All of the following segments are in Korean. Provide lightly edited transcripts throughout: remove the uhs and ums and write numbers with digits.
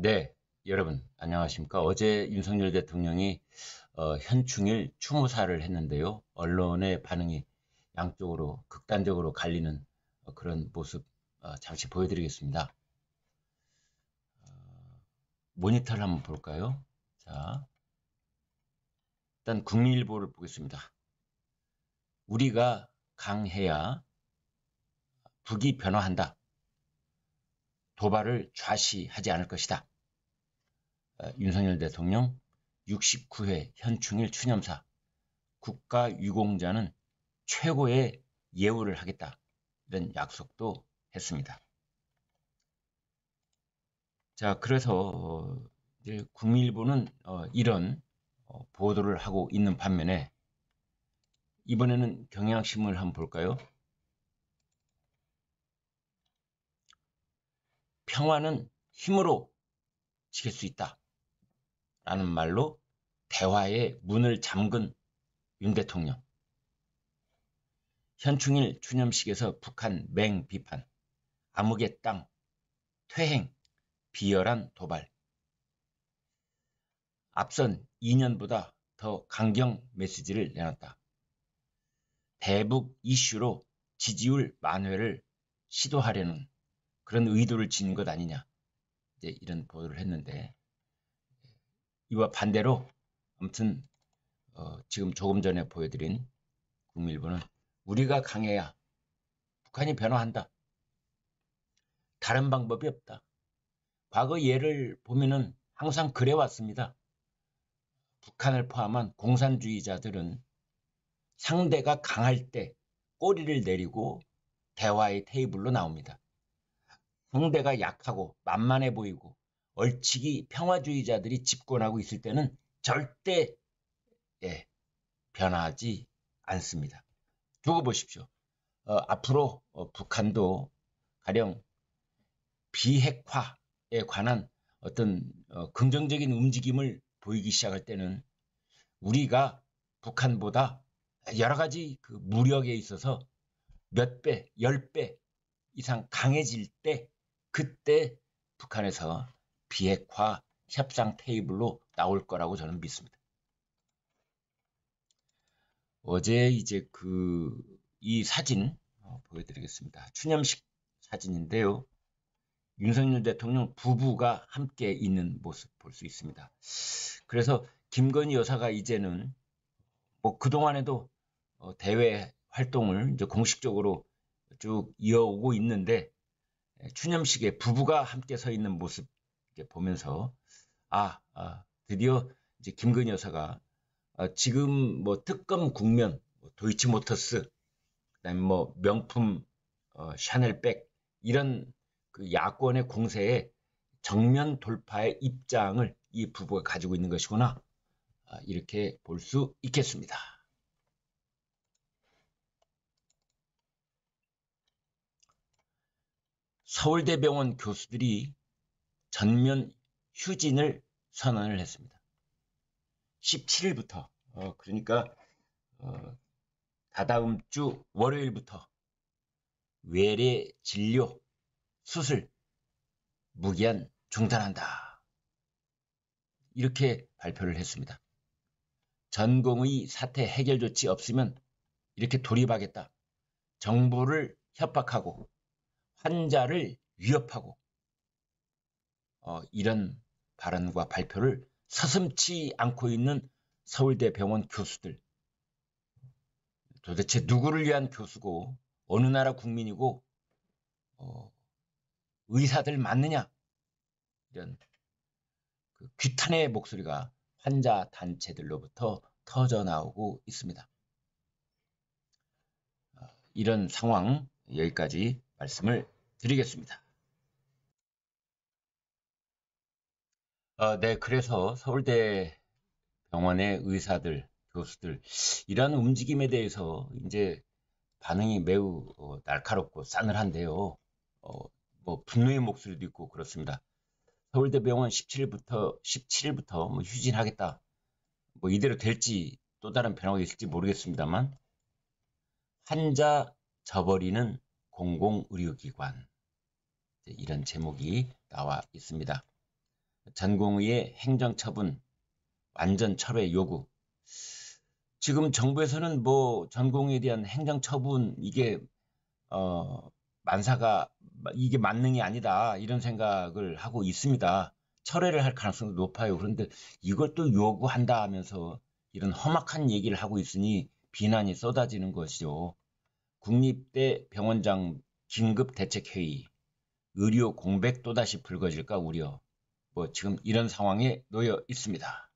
네, 여러분 안녕하십니까? 어제 윤석열 대통령이 현충일 추모사를 했는데요. 언론의 반응이 양쪽으로 극단적으로 갈리는 그런 모습 잠시 보여드리겠습니다. 모니터를 한번 볼까요? 자, 일단 국민일보를 보겠습니다. 우리가 강해야 북이 변화한다. 도발을 좌시하지 않을 것이다. 윤석열 대통령 69회 현충일 추념사 국가유공자는 최고의 예우를 하겠다. 이런 약속도 했습니다. 자, 그래서 이제 국민일보는 이런 보도를 하고 있는 반면에 이번에는 경향신문을 한번 볼까요? 평화는 힘으로 지킬 수 있다. 라는 말로 대화의 문을 잠근 윤 대통령. 현충일 추념식에서 북한 맹 비판, 암흑의 땅, 퇴행, 비열한 도발. 앞선 2년보다 더 강경 메시지를 내놨다. 대북 이슈로 지지율 만회를 시도하려는 그런 의도를 지닌 것 아니냐. 이제 이런 보도를 했는데 이와 반대로 아무튼 지금 조금 전에 보여드린 국민일보는 우리가 강해야 북한이 변화한다. 다른 방법이 없다. 과거 예를 보면은 항상 그래왔습니다. 북한을 포함한 공산주의자들은 상대가 강할 때 꼬리를 내리고 대화의 테이블로 나옵니다. 상대가 약하고 만만해 보이고 얼치기 평화주의자들이 집권하고 있을 때는 절대 변하지 않습니다. 두고 보십시오. 앞으로 북한도 가령 비핵화에 관한 어떤 긍정적인 움직임을 보이기 시작할 때는 우리가 북한보다 여러 가지 그 무력에 있어서 몇 배, 10배 이상 강해질 때 그때 북한에서 비핵화 협상 테이블로 나올 거라고 저는 믿습니다. 어제 이제 이 사진 보여드리겠습니다. 추념식 사진인데요. 윤석열 대통령 부부가 함께 있는 모습 볼 수 있습니다. 그래서 김건희 여사가 이제는 뭐 그동안에도 대외 활동을 이제 공식적으로 쭉 이어오고 있는데 추념식에 부부가 함께 서 있는 모습 보면서 드디어 이제 김건희 여사가 지금 뭐 특검 국면 도이치모터스 그다음에 뭐 명품 샤넬백 이런 그 야권의 공세에 정면 돌파의 입장을 이 부부가 가지고 있는 것이구나 이렇게 볼 수 있겠습니다. 서울대병원 교수들이 전면 휴진을 선언을 했습니다. 17일부터 그러니까 다다음 주 월요일부터 외래 진료, 수술 무기한 중단한다. 이렇게 발표를 했습니다. 전공의 사태 해결 조치 없으면 이렇게 돌입하겠다. 정부를 협박하고 환자를 위협하고 이런 발언과 발표를 서슴지 않고 있는 서울대병원 교수들. 도대체 누구를 위한 교수고 어느 나라 국민이고 의사들 맞느냐? 이런 그 규탄의 목소리가 환자 단체들로부터 터져나오고 있습니다. 이런 상황 여기까지 말씀을 드리겠습니다. 네, 그래서 서울대 병원의 의사들, 교수들 이런 움직임에 대해서 이제 반응이 매우 날카롭고 싸늘한데요. 뭐 분노의 목소리도 있고 그렇습니다. 서울대병원 17일부터 뭐 휴진하겠다. 뭐 이대로 될지 또 다른 변화가 있을지 모르겠습니다만 환자 저버리는 공공의료기관 이런 제목이 나와 있습니다. 전공의의 행정처분 완전 철회 요구. 지금 정부에서는 뭐 전공의에 대한 행정처분 이게 만사가 이게 만능이 아니다 이런 생각을 하고 있습니다. 철회를 할 가능성도 높아요. 그런데 이걸 또 요구한다 하면서 이런 험악한 얘기를 하고 있으니 비난이 쏟아지는 것이죠. 국립대 병원장 긴급대책회의, 의료 공백 또다시 불거질까 우려. 뭐 지금 이런 상황에 놓여 있습니다.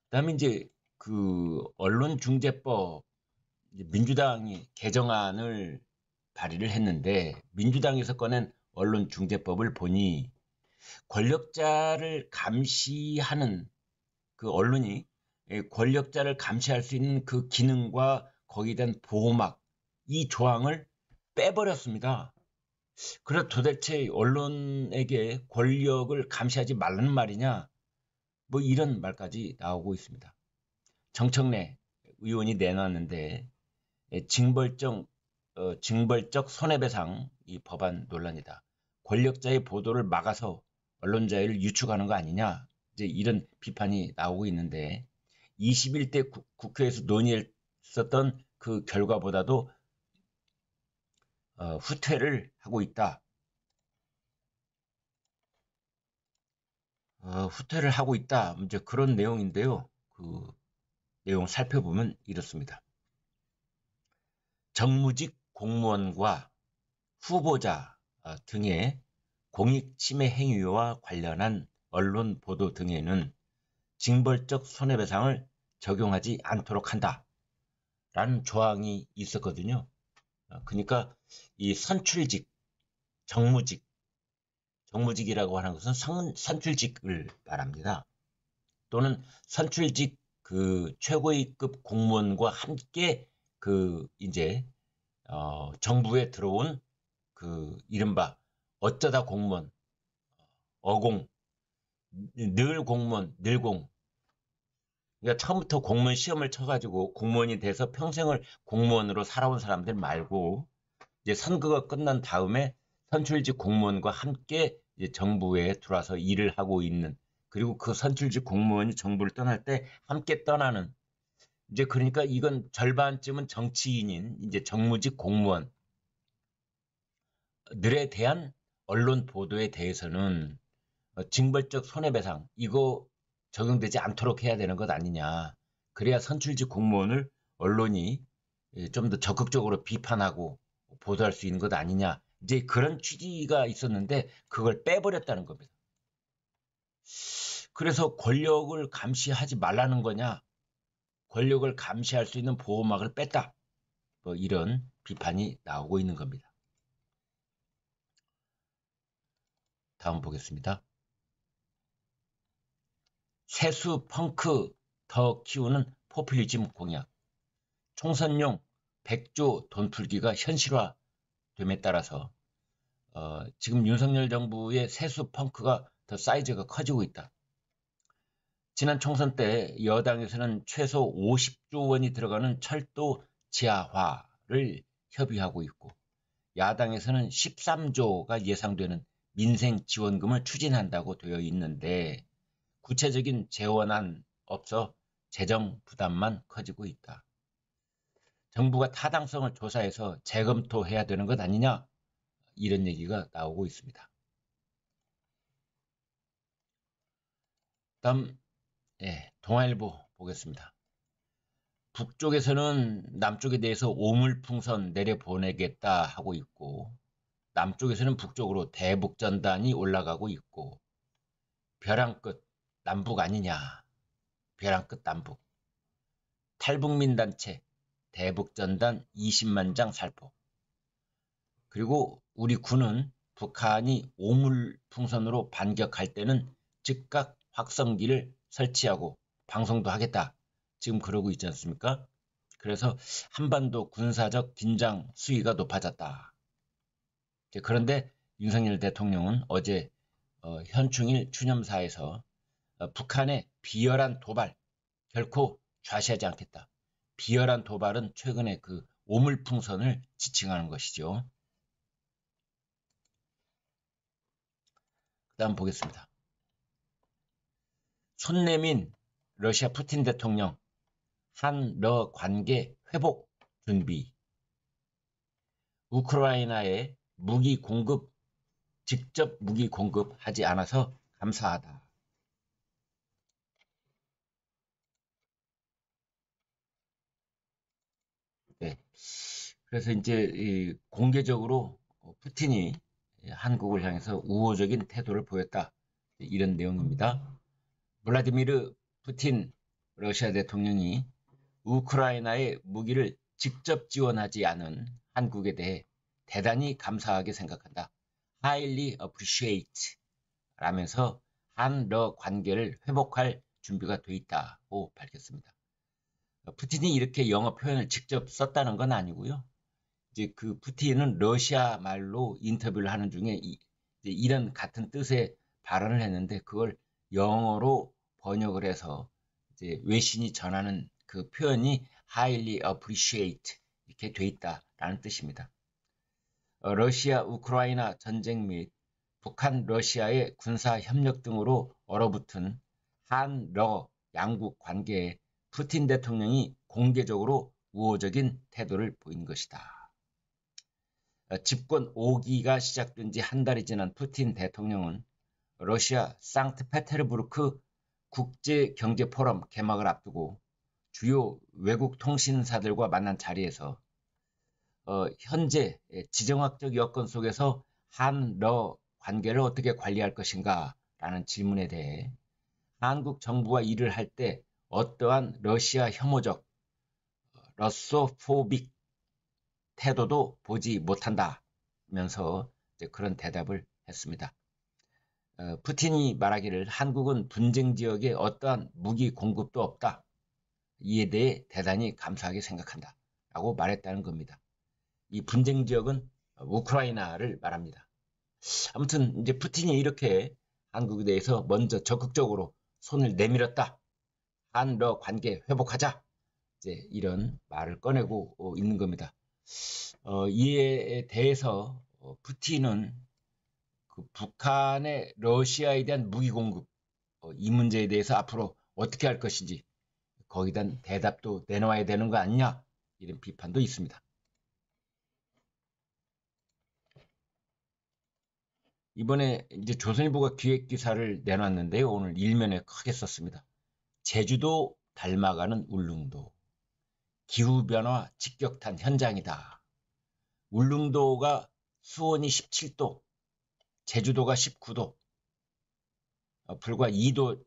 그다음에 이제 그 언론중재법 민주당이 개정안을 발의를 했는데 민주당에서 꺼낸 언론중재법을 보니 권력자를 감시하는 그 언론이 권력자를 감시할 수 있는 그 기능과 거기에 대한 보호막 이 조항을 빼버렸습니다. 그래서 도대체 언론에게 권력을 감시하지 말라는 말이냐 뭐 이런 말까지 나오고 있습니다. 정청래 의원이 내놨는데 징벌적 손해배상 이 법안 논란이다. 권력자의 보도를 막아서 언론 자유를 유축하는 거 아니냐 이제 이런 비판이 나오고 있는데 21대 국회에서 논의했었던 그 결과보다도 후퇴를 하고 있다. 후퇴를 하고 있다. 이제 그런 내용인데요. 그 내용 살펴보면 이렇습니다. 정무직 공무원과 후보자 등의 공익 침해 행위와 관련한 언론 보도 등에는 징벌적 손해배상을 적용하지 않도록 한다라는 조항이 있었거든요. 그러니까 이 선출직, 정무직이라고 하는 것은 선출직을 말합니다. 또는 선출직 그 최고위급 공무원과 함께 그 이제 정부에 들어온 그 이른바 어쩌다 공무원, 어공, 늘 공무원, 늘공. 그러니까 처음부터 공무원 시험을 쳐가지고 공무원이 돼서 평생을 공무원으로 살아온 사람들 말고 이제 선거가 끝난 다음에 선출직 공무원과 함께 이제 정부에 들어와서 일을 하고 있는 그리고 그 선출직 공무원이 정부를 떠날 때 함께 떠나는 이제 그러니까 이건 절반쯤은 정치인인 이제 정무직 공무원들에 대한 언론 보도에 대해서는 징벌적 손해배상 이거 적용되지 않도록 해야 되는 것 아니냐. 그래야 선출직 공무원을 언론이 좀 더 적극적으로 비판하고 보도할 수 있는 것 아니냐. 이제 그런 취지가 있었는데 그걸 빼버렸다는 겁니다. 그래서 권력을 감시하지 말라는 거냐. 권력을 감시할 수 있는 보호막을 뺐다. 뭐 이런 비판이 나오고 있는 겁니다. 다음 보겠습니다. 세수 펑크 더 키우는 포퓰리즘 공약. 총선용 100조 돈 풀기가 현실화됨에 따라서 지금 윤석열 정부의 세수 펑크가 더 사이즈가 커지고 있다. 지난 총선 때 여당에서는 최소 50조 원이 들어가는 철도 지하화를 협의하고 있고 야당에서는 13조가 예상되는 민생 지원금을 추진한다고 되어 있는데 구체적인 재원안 없어 재정 부담만 커지고 있다. 정부가 타당성을 조사해서 재검토해야 되는 것 아니냐 이런 얘기가 나오고 있습니다. 다음 동아일보 보겠습니다. 북쪽에서는 남쪽에 대해서 오물풍선 내려보내겠다 하고 있고 남쪽에서는 북쪽으로 대북전단이 올라가고 있고 벼랑 끝 남북 아니냐. 벼랑 끝 남북. 탈북민 단체 대북전단 20만 장 살포. 그리고 우리 군은 북한이 오물풍선으로 반격할 때는 즉각 확성기를 설치하고 방송도 하겠다. 지금 그러고 있지 않습니까? 그래서 한반도 군사적 긴장 수위가 높아졌다. 그런데 윤석열 대통령은 어제 현충일 추념사에서 북한의 비열한 도발 결코 좌시하지 않겠다. 비열한 도발은 최근에 그 오물풍선을 지칭하는 것이죠. 그다음 보겠습니다. 손 내민 러시아 푸틴 대통령 한러 관계 회복 준비. 우크라이나에 무기 공급, 직접 무기 공급하지 않아서 감사하다. 네. 그래서 이제 공개적으로 푸틴이 한국을 향해서 우호적인 태도를 보였다. 이런 내용입니다. 블라디미르 푸틴 러시아 대통령이 우크라이나에 무기를 직접 지원하지 않은 한국에 대해 대단히 감사하게 생각한다. Highly appreciate 라면서 한러 관계를 회복할 준비가 돼 있다고 밝혔습니다. 푸틴이 이렇게 영어 표현을 직접 썼다는 건 아니고요. 이제 그 푸틴은 러시아 말로 인터뷰를 하는 중에 이런 같은 뜻의 발언을 했는데 그걸 영어로 번역을 해서 이제 외신이 전하는 그 표현이 highly appreciate 이렇게 돼 있다라는 뜻입니다. 러시아 우크라이나 전쟁 및 북한 러시아의 군사 협력 등으로 얼어붙은 한러 양국 관계에 푸틴 대통령이 공개적으로 우호적인 태도를 보인 것이다. 집권 5기가 시작된 지 한 달이 지난 푸틴 대통령은 러시아 상트페테르부르크 국제경제포럼 개막을 앞두고 주요 외국 통신사들과 만난 자리에서 현재 지정학적 여건 속에서 한러 관계를 어떻게 관리할 것인가 라는 질문에 대해 한국 정부와 일을 할 때 어떠한 러시아 혐오적 러소포빅 태도도 보지 못한다면서 그런 대답을 했습니다. 푸틴이 말하기를 한국은 분쟁 지역에 어떠한 무기 공급도 없다. 이에 대해 대단히 감사하게 생각한다. 라고 말했다는 겁니다. 이 분쟁 지역은 우크라이나를 말합니다. 아무튼 이제 푸틴이 이렇게 한국에 대해서 먼저 적극적으로 손을 내밀었다. 한러 관계 회복하자. 이제 이런 말을 꺼내고 있는 겁니다. 이에 대해서 푸틴은 그 북한의 러시아에 대한 무기 공급 이 문제에 대해서 앞으로 어떻게 할 것인지 거기에 대한 대답도 내놓아야 되는 거 아니냐 이런 비판도 있습니다. 이번에 이제 조선일보가 기획 기사를 내놨는데요. 오늘 일면에 크게 썼습니다. 제주도 닮아가는 울릉도. 기후변화 직격탄 현장이다. 울릉도가 수온이 17도, 제주도가 19도, 불과 2도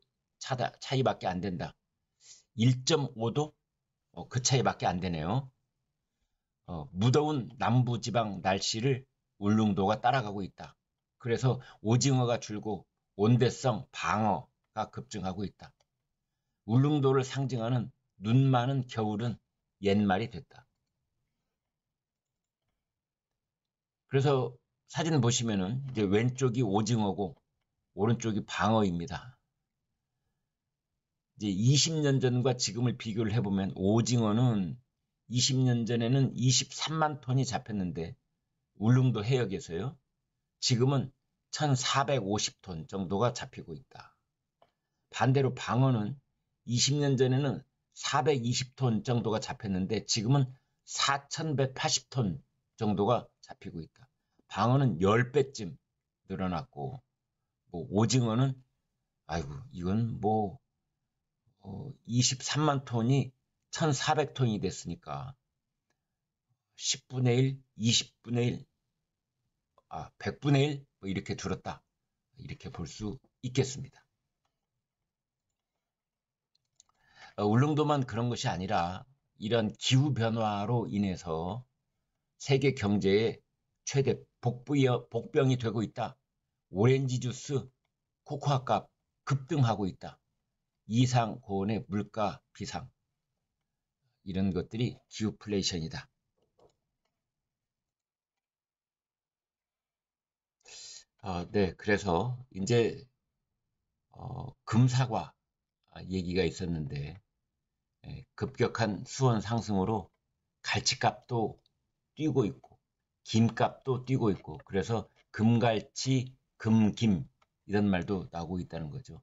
차이밖에 안 된다. 1.5도? 그 차이밖에 안 되네요. 무더운 남부지방 날씨를 울릉도가 따라가고 있다. 그래서 오징어가 줄고 온대성 방어가 급증하고 있다. 울릉도를 상징하는 눈 많은 겨울은 옛말이 됐다. 그래서 사진 보시면은 이제 왼쪽이 오징어고 오른쪽이 방어입니다. 이제 20년 전과 지금을 비교를 해보면 오징어는 20년 전에는 23만 톤이 잡혔는데 울릉도 해역에서요. 지금은 1,450톤 정도가 잡히고 있다. 반대로 방어는 20년 전에는 420톤 정도가 잡혔는데 지금은 4,180톤 정도가 잡히고 있다. 방어는 10배쯤 늘어났고 뭐 오징어는 아이고 이건 뭐 23만 톤이 1,400톤이 됐으니까 10분의 1, 20분의 1, 100분의 1 뭐 이렇게 줄었다. 이렇게 볼 수 있겠습니다. 울릉도만 그런 것이 아니라 이런 기후변화로 인해서 세계 경제의 최대 복병이 되고 있다. 오렌지 주스, 코코아 값 급등하고 있다. 이상 고온의 물가 비상. 이런 것들이 기후플레이션이다. 네, 그래서 이제 금사과 얘기가 있었는데 급격한 수온 상승으로 갈치값도 뛰고 있고 김값도 뛰고 있고 그래서 금갈치, 금김 이런 말도 나오고 있다는 거죠.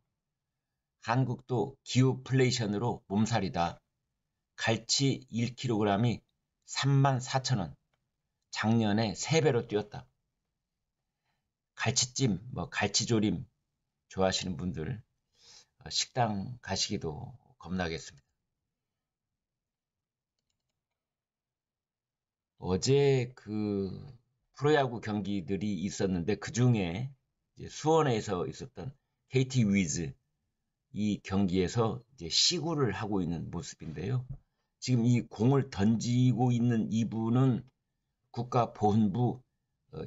한국도 기후플레이션으로 몸살이다. 갈치 1kg이 34,000원. 작년에 3배로 뛰었다. 갈치찜, 갈치조림 좋아하시는 분들 식당 가시기도 겁나겠습니다. 어제 그 프로야구 경기들이 있었는데 그 중에 수원에서 있었던 KT 위즈 이 경기에서 이제 시구를 하고 있는 모습인데요. 지금 이 공을 던지고 있는 이분은 국가보훈부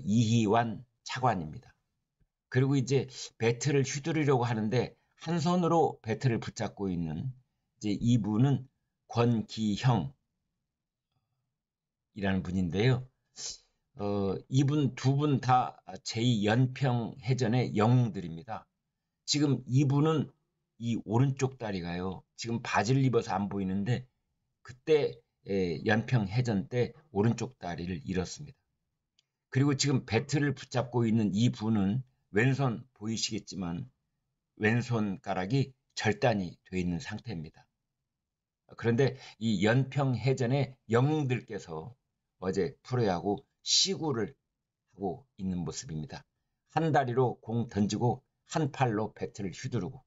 이희완 차관입니다. 그리고 이제 배트를 휘두르려고 하는데 한 손으로 배트를 붙잡고 있는 이제 이분은 권기형이라는 분인데요. 이분 두 분 다 제2연평해전의 영웅들입니다. 지금 이분은 이 오른쪽 다리가요. 지금 바지를 입어서 안 보이는데 그때 연평해전 때 오른쪽 다리를 잃었습니다. 그리고 지금 배트를 붙잡고 있는 이 분은 왼손 보이시겠지만 왼손가락이 절단이 되어 있는 상태입니다. 그런데 이 연평해전의 영웅들께서 어제 프로야구 시구를 하고 있는 모습입니다. 한 다리로 공 던지고 한 팔로 배트를 휘두르고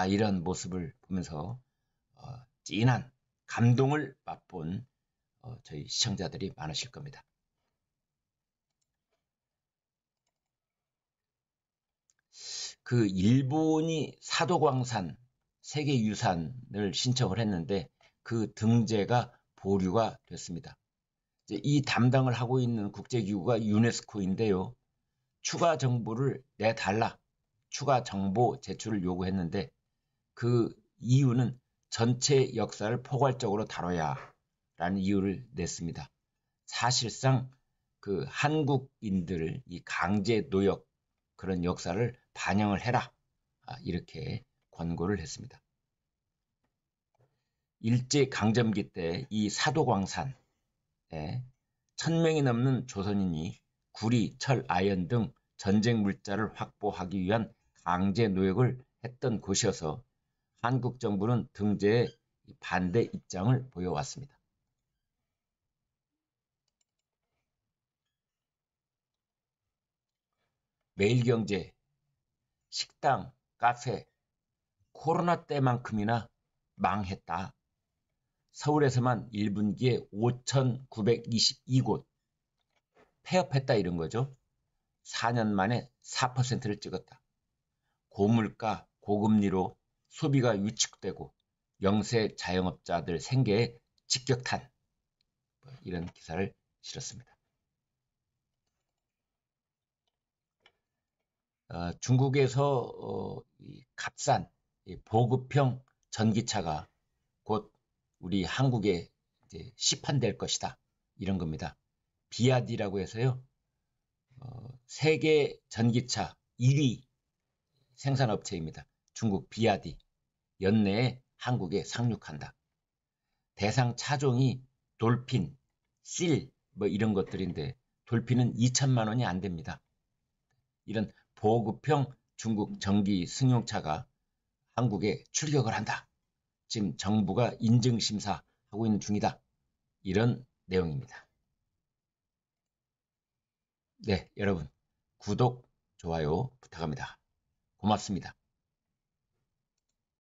이런 모습을 보면서 찐한 감동을 맛본 저희 시청자들이 많으실 겁니다. 그 일본이 사도광산 세계유산을 신청을 했는데 그 등재가 보류가 됐습니다. 이 담당을 하고 있는 국제기구가 유네스코인데요. 추가 정보를 내달라. 추가 정보 제출을 요구했는데 그 이유는 전체 역사를 포괄적으로 다뤄야 라는 이유를 냈습니다. 사실상 그 한국인들 이 강제 노역 그런 역사를 반영을 해라. 이렇게 권고를 했습니다. 일제강점기 때 이 사도광산에 1000명이 넘는 조선인이 구리, 철, 아연 등 전쟁 물자를 확보하기 위한 강제 노역을 했던 곳이어서 한국 정부는 등재에 반대 입장을 보여왔습니다. 매일경제, 식당, 카페, 코로나 때만큼이나 망했다. 서울에서만 1분기에 5,922곳 폐업했다 이런 거죠. 4년 만에 4%를 찍었다. 고물가, 고금리로 소비가 위축되고 영세 자영업자들 생계에 직격탄 이런 기사를 실었습니다. 중국에서 값싼 보급형 전기차가 곧 우리 한국에 이제 시판될 것이다 이런 겁니다. 비아디라고 해서요. 세계 전기차 1위 생산업체입니다. 중국 비아디 연내에 한국에 상륙한다. 대상 차종이 돌핀, 실 이런 것들인데 돌핀은 2천만 원이 안 됩니다. 이런 보급형 중국 전기 승용차가 한국에 출격을 한다. 지금 정부가 인증심사하고 있는 중이다. 이런 내용입니다. 네, 여러분 구독, 좋아요 부탁합니다. 고맙습니다.